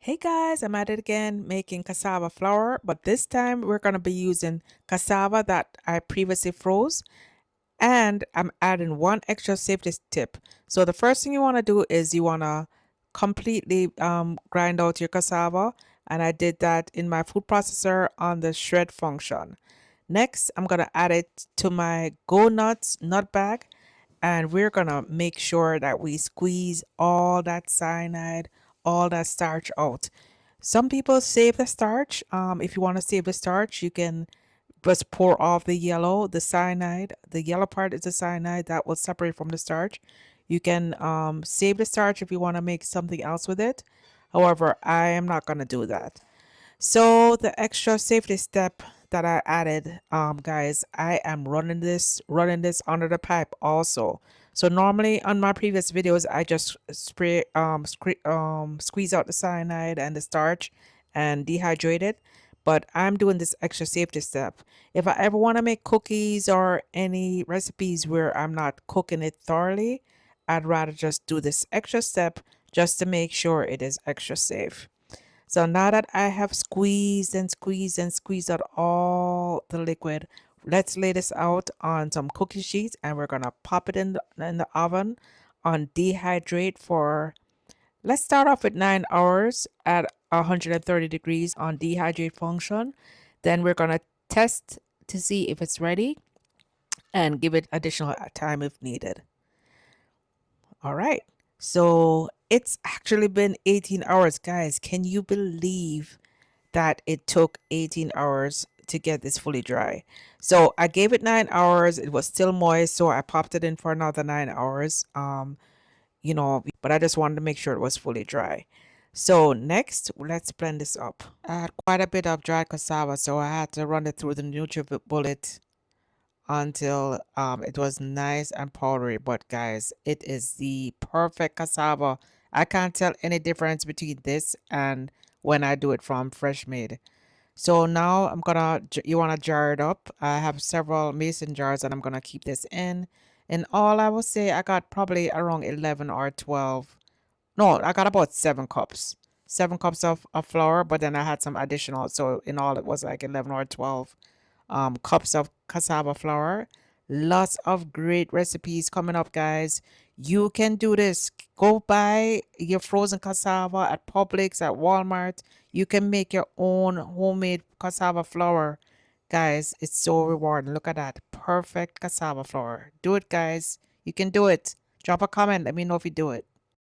Hey guys, I'm at it again making cassava flour, but this time we're going to be using cassava that I previously froze, and I'm adding one extra safety tip. So the first thing you want to do is you want to completely grind out your cassava, and I did that in my food processor on the shred function. Next, I'm going to add it to my Go Nuts nut bag, and we're going to make sure that we squeeze all that cyanide, all that starch out. Some people save the starch. If you want to save the starch, you can just pour off the yellow, the cyanide. The yellow part is the cyanide that will separate from the starch. You can save the starch if you want to make something else with it. However, I am not going to do that. So the extra safety step that I added, guys, I am running this under the pipe also. So normally on my previous videos, I just squeeze out the cyanide and the starch and dehydrate it. But I'm doing this extra safety step. If I ever want to make cookies or any recipes where I'm not cooking it thoroughly, I'd rather just do this extra step just to make sure it is extra safe. So now that I have squeezed and squeezed and squeezed out all the liquid, let's lay this out on some cookie sheets and we're gonna pop it in the oven on dehydrate for, let's start off with 9 hours at 130 degrees on dehydrate function. Then we're gonna test to see if it's ready and give it additional time if needed. All right. So it's actually been 18 hours, guys. Can you believe that it took 18 hours to get this fully dry? So I gave it 9 hours. It was still moist, so I popped it in for another 9 hours. But I just wanted to make sure it was fully dry. So next, let's blend this up. I had quite a bit of dried cassava, so I had to run it through the NutriBullet until it was nice and powdery. But guys, it is the perfect cassava. I can't tell any difference between this and when I do it from fresh made. So now you want to jar it up. I have several mason jars and I'm gonna keep this in. In all, I would say I got probably around 11 or 12. No, I got about 7 cups. 7 cups of flour, but then I had some additional. So in all, it was like 11 or 12 cups of cassava flour. Lots of great recipes coming up, guys. You can do this. Go buy your frozen cassava at Publix, at Walmart. You can make your own homemade cassava flour. Guys, it's so rewarding. Look at that. Perfect cassava flour. Do it, guys. You can do it. Drop a comment. Let me know if you do it.